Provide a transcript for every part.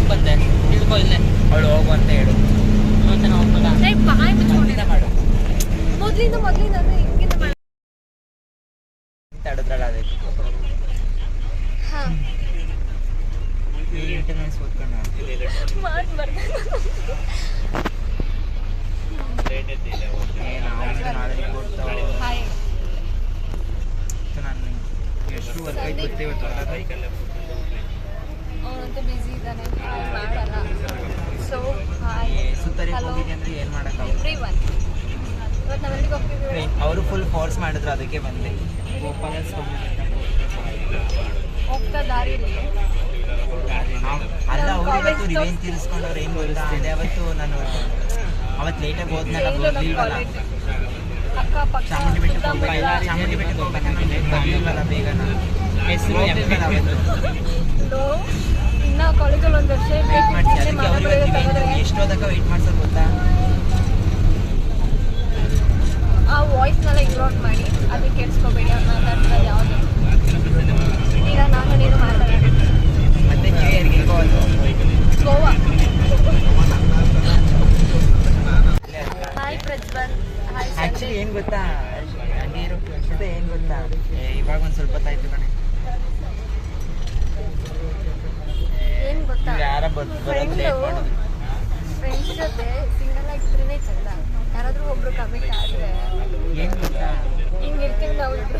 ಬಂದೆ ತಿಳ್ಕೊ ಇಲ್ಲೇ ಅವಳು ಹೋಗು ಅಂತ ಹೇಳು ಮತ್ತೆ ನಾವು ಬಾಯ್ ಮುಚ್ಕೊಂಡಿದ್ದ ಮಾಡು ಮೊದಲಿಂದ ಅಂದ್ರೆ ಹಿಂಗಿಂದ ಮಾಡು ತಡದ್ರಲ್ಲ ಅದಕ್ಕೆ ಹಾಂ ಈ ಇಂಟರ್ನೆಟ್ಸ್ ಓದ್ಕೊಂಡು ಮಾಡಿ ಬರ್ತೀನಿ ಹಾಯ್ ನಾನು ಎಷ್ಟು ವರ್ಕ್ ಆಯ್ತು ಗೊತ್ತೇವತ್ತು ಅವನಂತೂ ಬ್ಯುಸಿ ಇದ್ದಾನೆ ಮಾಡಲ್ಲ ಸೊ ಹಾಯ್ ಸುತ್ತರಿಗೆ ಹೋಗಿದ್ದೆ ಅಂದರೆ ಏನು ಮಾಡೋಕ್ಕಾಗಲ್ಲ ಎವ್ರಿವನ್ ಇವತ್ತು ನಾವು ಎಲ್ಲಿಗೆ ಹೋಗ್ತಿದ್ದೀವಿ ಅವರು ಫುಲ್ ಫೋರ್ಸ್ ಮಾಡಿದ್ರು ಅದಕ್ಕೆ ಬಂದೆ ಗೋಪಾಲ ಹೋಗ್ತಾ ದಾರಿಯಲ್ಲಿ ಅಲ್ಲ ಅವ್ರು ರಿವೆಂಜ್ ತೀರಿಸ್ಕೊಂಡವ್ರು ಏನು ಗೊತ್ತಿದೆ ಅವತ್ತು ನಾನು ಅವತ್ತು ಲೇಟಾಗಿ ಹೋದ್ನಲ್ಲ ಚಾಮುಂಡಿ ಬೆಟ್ಟಕ್ಕೆ ಹೋಗ್ಬೇಕಲ್ಲ ಚಾಮುಂಡಿ ಬೆಟ್ಟಕ್ಕೆ ಹೋಗ್ಬೇಕಂದ್ರೆ ಬರ್ಲಿಲ್ವಲ್ಲ ಬೇಗ ನಾನು ಹೆಸರು ಇನ್ನು ಕಾಲೇಜಲ್ಲಿ ಒಂದು ವರ್ಷ ವೇಟ್ ಮಾಡ್ತೀನಿ ಎಷ್ಟು ಓದಕ್ಕೆ ವೆಯ್ಟ್ ಮಾಡ್ಸೋದು ಗೊತ್ತಾ ಆ ವಾಯ್ಸ್ನೆಲ್ಲ ಇಗ್ನೋರ್ ಮಾಡಿ ಅದಕ್ಕೆ ಕೇಳಿಸ್ಕೋಬೇಡಿ ಅವ್ರು ಮಾತಾಡ್ತಾರೆ ಯಾವುದು ಈಗ ನಾನು ನೀನು ಮಾತಾಡೋಣ ಮತ್ತೆ ನ್ಯೂ ಇಯರ್ಗೆ Goa hi Prajwal hi actually ಏನು ಗೊತ್ತಾ ನೀರು ಏನು ಗೊತ್ತಾ ಇವಾಗ ಒಂದು ಸ್ವಲ್ಪ ಹೊತ್ತಾಯ್ತು ಕಣೆ ಏನು ಗೊತ್ತಾ ಯಾರ ಫ್ರೆಂಡ್ಸ್ ಜೊತೆ ಸಿಂಗಲ್ ಆಗಿದ್ರೇ ಚಂದ ಯಾರಾದರೂ ಒಬ್ರು ಕಮಿಟ್ ಆದರೆ ಏನು ಗೊತ್ತಾ ಹಿಂಗೆ ಇರ್ತೀವಿ ನಾವು ಇಬ್ರು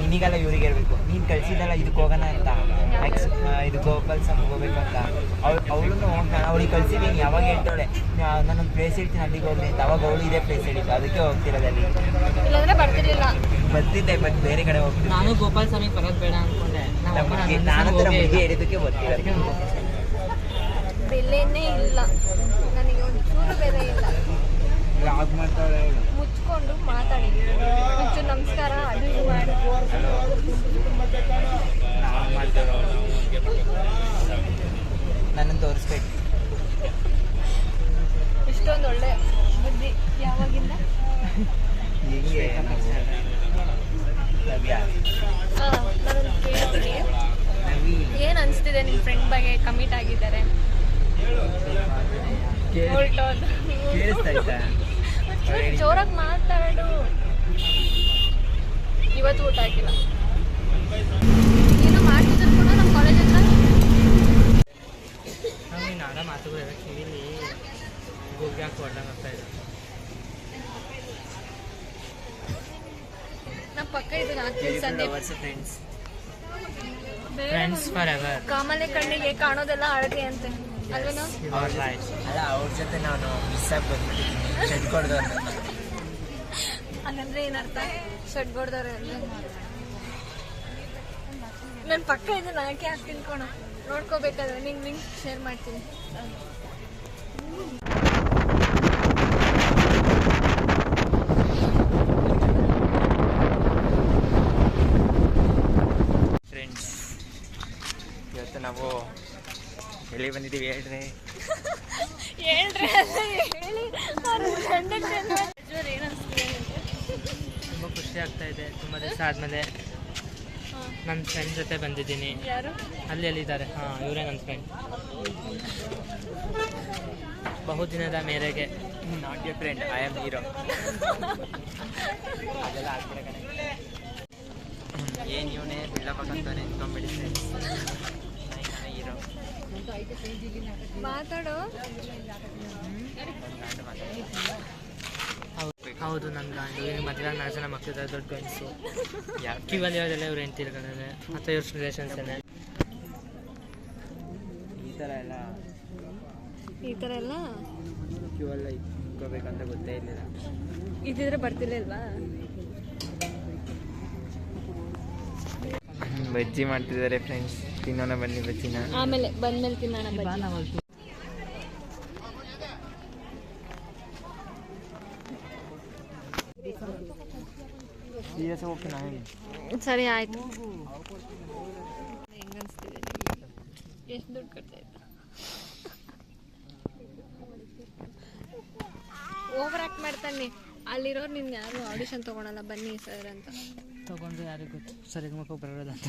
ನಿನಗೆಲ್ಲ ಇವ್ರಿಗೆ ಇರಬೇಕು ನೀನು ಕಳಿಸಿದಲ್ಲ ಇದಕ್ಕೆ ಹೋಗೋಣ ಅಂತ ಇದು ಗೋಪಾಲ್ ಸಂಘ ಹೋಗ್ಬೇಕು ಅಂತ ಅವಳನ್ನು ನಾನು ಅವಳಿಗೆ ಕಳಿಸಿದ್ದೀನಿ ಯಾವಾಗ ಹೇಳ್ತಾಳೆ ನಾನೊಂದು ಪ್ಲೇಸ್ ಇಡ್ತೀನಿ ಅಲ್ಲಿಗೆ ಹೋಗ್ತೀನಿ ಅಂತ ಅವಾಗ ಅವಳು ಇದೇ ಪ್ಲೇಸ್ ಹೇಳಿದ್ದು ಅದಕ್ಕೆ ಹೋಗ್ತಿರೋದು ಅಲ್ಲಿ ಇಲ್ಲಾಂದ್ರೆ ಬರ್ತಿರ್ಲಿಲ್ಲ ಬರ್ತಿದ್ದೆ ಬಟ್ ಬೇರೆ ಕಡೆ ಹೋಗ್ತೀನಿ ನಾನು ಗೋಪಾಲ್ ಸ್ವಾಮಿಗೆ ಬರೋದು ಬೇಡ ಅಂದ್ಕೊಂಡೆ ನಾನು ಮುಗಿ ಹೇಳಿದ್ದಕ್ಕೆ ಬರ್ತಿರೋದು ಬೆಲೆನೇ ಇಲ್ಲ ನನಗೆ ಒಂದು ಚೂರು ಬೆಲೆ ಇಲ್ಲ ಮುಚ್ಕೊಂಡು ಮಾತಾಡಿ ಮುಚ್ಚು ನಮಸ್ಕಾರ ಅದು ಇದು ಮಾಡಿ ನನ್ನನ್ನು ತೋರಿಸ್ಬೇಕು ಇಷ್ಟೊಂದು ಒಳ್ಳೆ ಬುದ್ಧಿ ಯಾವಾಗಿಂದ ಹೀಗೆ ನಾನು ಕೇಳ್ತೀನಿ ಏನು ಅನಿಸ್ತಿದೆ ನಿಮ್ಮ ಫ್ರೆಂಡ್ ಬಗ್ಗೆ ಕಮಿಟ್ ಆಗಿದ್ದಾರೆ ಜೋರಾಗಿ ಮಾತಾಡು ಇವತ್ತು ಊಟ ಹಾಕಿಲ್ಲ ಏನು ಮಾಡ್ತಿದ್ರು ಕೂಡ ನಮ್ಮ ಕಾಲೇಜ್ ಹತ್ರ ನೀನು ಆಗ ಮಾತುಗಳು ಕಿವಿಲಿ ಹೋಗಿ ಹಾಕಿ ಹೊಡೆದಂಗೆ ಆಗ್ತಾ ಇದೆ ನಮ್ಮ ಪಕ್ಕ ಇದು ಫ್ರೆಂಡ್ಸ್ ಫಾರ್ ಎವರ್ ಕಾಮಲೆ ಕಣ್ಣಿಗೆ ಕಾಣೋದೆಲ್ಲ ಅಳಗೆ ಅಂತೆ ಅಲ್ವೇನೋ ಅಲ್ಲ ಅವ್ರ ಜೊತೆ ನಾನು ಮಿಸ್ ಆಗಿ ಬಂದ್ಬಿಟ್ಟಿದ್ದೀನಿ ಶೆಡ್ ಕೊಡ್ದವ್ರು ಹಂಗಂದ್ರೆ ಏನರ್ಥ ಶೆಡ್ ಕೊಡ್ದವ್ರೆ ಅಂದ್ರೆ ನನ್ನ ಪಕ್ಕ ಇದು ನಾಕೆ ಹಾಕ್ತೀನಿ ಕಣೋ ನೋಡ್ಕೋಬೇಕಾದ್ರೆ ನಿಂಗೆ ಲಿಂಕ್ ಶೇರ್ ಮಾಡ್ತೀನಿ ಫ್ರೆಂಡ್ಸ್ ಇವತ್ತು ನಾವು ಎಲ್ಲಿ ಬಂದಿದ್ದೀವಿ ಹೇಳ್ರಿ ತುಂಬ ಖುಷಿ ಆಗ್ತಾ ಇದೆ ತುಂಬ ದಿವಸ ಆದಮೇಲೆ ನನ್ನ ಫ್ರೆಂಡ್ ಜೊತೆ ಬಂದಿದ್ದೀನಿ ಅಲ್ಲಿದ್ದಾರೆ ಹಾಂ ಇವರೇ ನನ್ನ ಫ್ರೆಂಡ್ ಬಹುದಿನದ ಮೇರೆಗೆ not your friend I am hero ಅದೆಲ್ಲ ಆಗ್ಬಿಡೆ ಕಣೆ ಏನು ಇವನೇ ಬಿಳ್ಳಬೇಕಂತಾನೆ ನಿಂತ್ಕೊಂಡ್ಬಿಡಿ ಫ್ರೆಂಡ್ಸ್ ಹೀರೋ ಮಾತಾಡೋ ಹೌದು ನನ್ನ ಗಂಡು ಈಗ ಮದುವೆ 4 ಜನ ಮಕ್ಕಳಿದ್ದಾರೆ ದೊಡ್ಡ ಗಂಡಸು ಕಿವಲ್ಲಿ ಅವರೆಲ್ಲ ಇವ್ರು ಹೆಂಡ್ತಿರ್ಗಳೇ ಮತ್ತು ಇವ್ರ ರಿಲೇಷನ್ಸೇನೆ ಈ ಥರ ಎಲ್ಲ ಕ್ಯೂವಲ್ಲ ಇಟ್ಕೋಬೇಕಂತ ಗೊತ್ತೇ ಇರಲಿಲ್ಲ ಇದ್ದಿದ್ರೆ ಬರ್ತಿರ್ಲಿಲ್ವಾ ಬಜ್ಜಿ ಮಾಡ್ತಿದ್ದಾರೆ ಫ್ರೆಂಡ್ಸ್ ತಿನ್ನೋಣ ಬನ್ನಿ ಬಜ್ಜಿನ ಆಮೇಲೆ ಬಂದ್ಮೇಲೆ ತಿನ್ನೋಣ ಬಜ್ಜಿ ಸರಿ ಆಯ್ತು ಹೆಂಗ ಅನಿಸ್ತಿದೆ ಎಷ್ಟು ದುಡ್ಡು ಕಟ್ತಾ ಇದ್ದ ಓವರ್ ಆಕ್ಟ್ ಮಾಡ್ತಾನೆ ಅಲ್ಲಿರೋರು ನಿನ್ನ ಯಾರು ಆಡಿಷನ್ ತೊಗೊಳಲ್ಲ ಬನ್ನಿ ಸರ್ ಅಂತ ತೊಗೊಂಡ್ರೆ ಯಾರಿಗೆ ಗೊತ್ತು ಸರಿಗೆ ಮಕ್ಕ ಬರೋದಂತ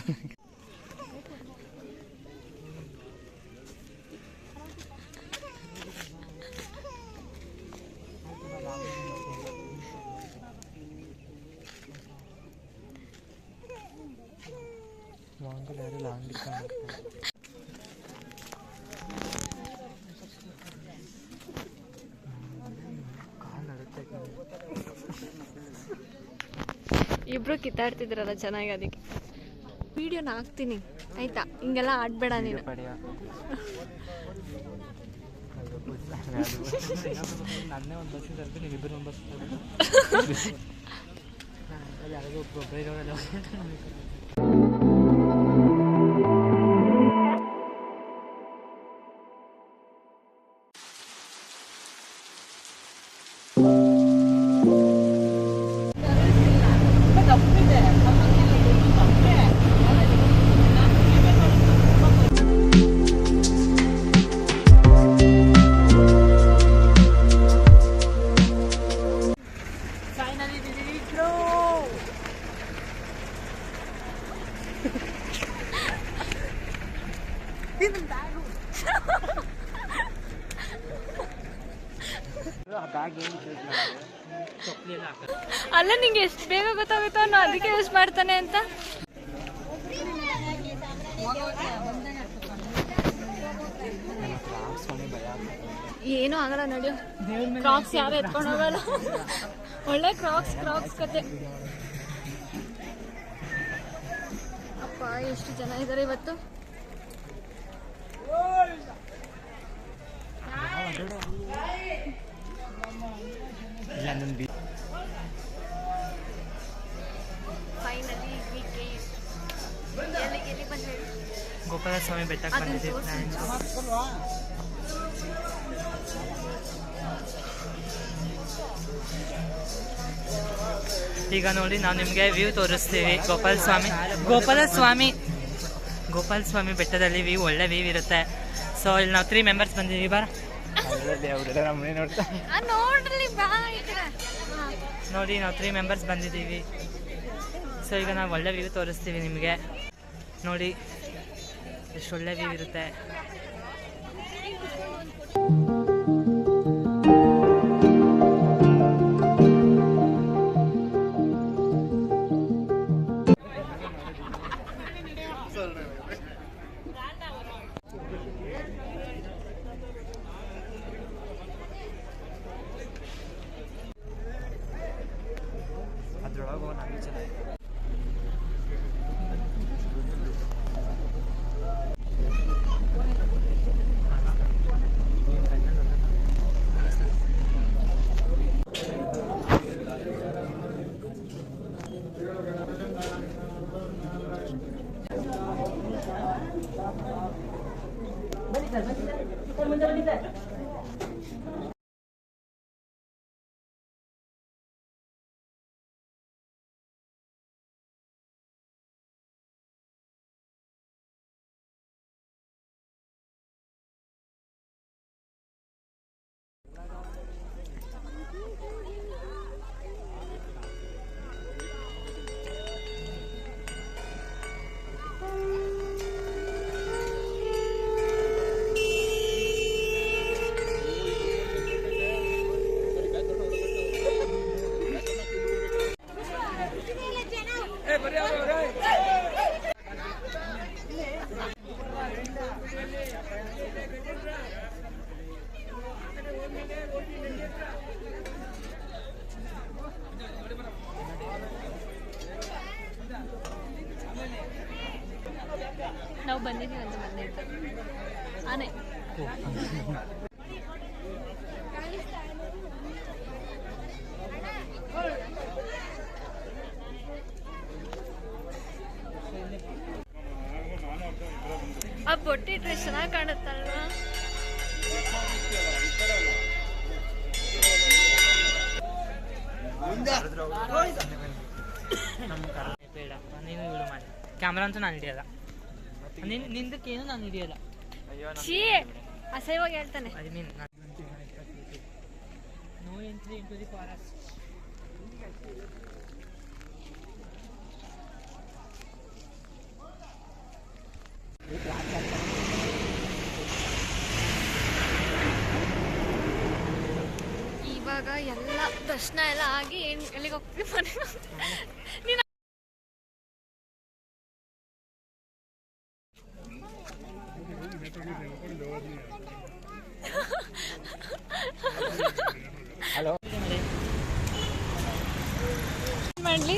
ಇಬ್ರು ಕಿತ್ತಾಡ್ತಿದ್ರಲ್ಲ ಚೆನ್ನಾಗಿ, ಅದಕ್ಕೆ ವಿಡಿಯೋನ ಹಾಕ್ತೀನಿ ಆಯ್ತಾ. ಹಿಂಗೆಲ್ಲ ಆಡ್ಬೇಡ ನೀನು. ನನ್ನೇ ಒಂದು ಬಸ್ ಇದ್ರೆ ನೀವಿಬ್ಬರು ಒಂದು ಬಸ್ ಯಾರಿಗೂ ಒಬ್ಬೊಬ್ಬರಿಗೆ ಅಲ್ಲ, ನಿಂಗೆ ಎಷ್ಟು ಬೇಗ ಗೊತ್ತಾಗುತ್ತೋ ಅನ್ನೋ ಅದಕ್ಕೆ ಯೂಸ್ ಮಾಡ್ತಾನೆ ಅಂತ. ಏನೂ ಆಗಲ್ಲ ನಡೆಯೋ. ಕ್ರಾಕ್ಸ್ ಯಾರು ಎತ್ಕೊಂಡು ಹೋಗಲ್ಲ. ಒಳ್ಳೆ ಕ್ರಾಕ್ಸ್ ಕತೆ. ಅಪ್ಪ ಎಷ್ಟು ಜನ ಇದ್ದಾರೆ ಇವತ್ತು. ಫೈನಲಿ ಎಲ್ಲಿ ಬಂದ್ವಿ? ಗೋಪಾಲಸ್ವಾಮಿ ಬೆಟ್ಟಕ್ಕೆ ಬಂದಿದ್ದೀವಿ. ಈಗ ನೋಡಿ ನಾವು ನಿಮಗೆ ವ್ಯೂ ತೋರಿಸ್ತೀವಿ. ಗೋಪಾಲಸ್ವಾಮಿ ಬೆಟ್ಟದಲ್ಲಿ ವ್ಯೂ ಒಳ್ಳೆ ವ್ಯೂ ಇರುತ್ತೆ. ಸೊ ಇಲ್ಲಿ ನಾವು 3 ಮೆಂಬರ್ಸ್ ಬಂದಿದ್ದೀವಿ. ನೋಡಿ ನಾವು 3 ಮೆಂಬರ್ಸ್ ಬಂದಿದ್ದೀವಿ. ಸೊ ಈಗ ನಾವು ಒಳ್ಳೆ ವ್ಯೂ ತೋರಿಸ್ತೀವಿ ನಿಮಗೆ. ನೋಡಿ ಎಷ್ಟು ಒಳ್ಳೆ ವ್ಯೂ ಇರುತ್ತೆ. ಅದ್ರೊಳಗೆ ನಾನು ಚೆನ್ನಾಗಿ ನಾವು ಬಂದಿದ್ದೀವಿ ಅಂತ ಬಂದಿತ್ತು ಆನೆ. ಆ ಬೊಟ್ಟಿ ಡ್ರೆಸ್ ಚೆನ್ನಾಗಿ ಕಾಣುತ್ತಲ್ವಾ? ಬೇಡ, ನೀನು ಇವಳು ಮಾಡಿ. ಕ್ಯಾಮ್ರಾ ಅಂತೂ ನಾನು ಹಿಡಿಯಲ್ಲ. ನಿಂದಕ್ಕೇನು ನಾನು ಹಿಡಿಯಲ್ಲ. ಅಸಹ್ಯವಾಗಿ ಹೇಳ್ತಾನೆ. I mean no entry into the forest. ಇವಾಗ ಎಲ್ಲ ದರ್ಶನ ಎಲ್ಲ ಆಗಿ ಎಲ್ಲಿಗೆ ಹೋಗ್ತೀವಿ ಮನೆಗೆ. ನೀನು ಹಲೋ ಮಾಡಲಿ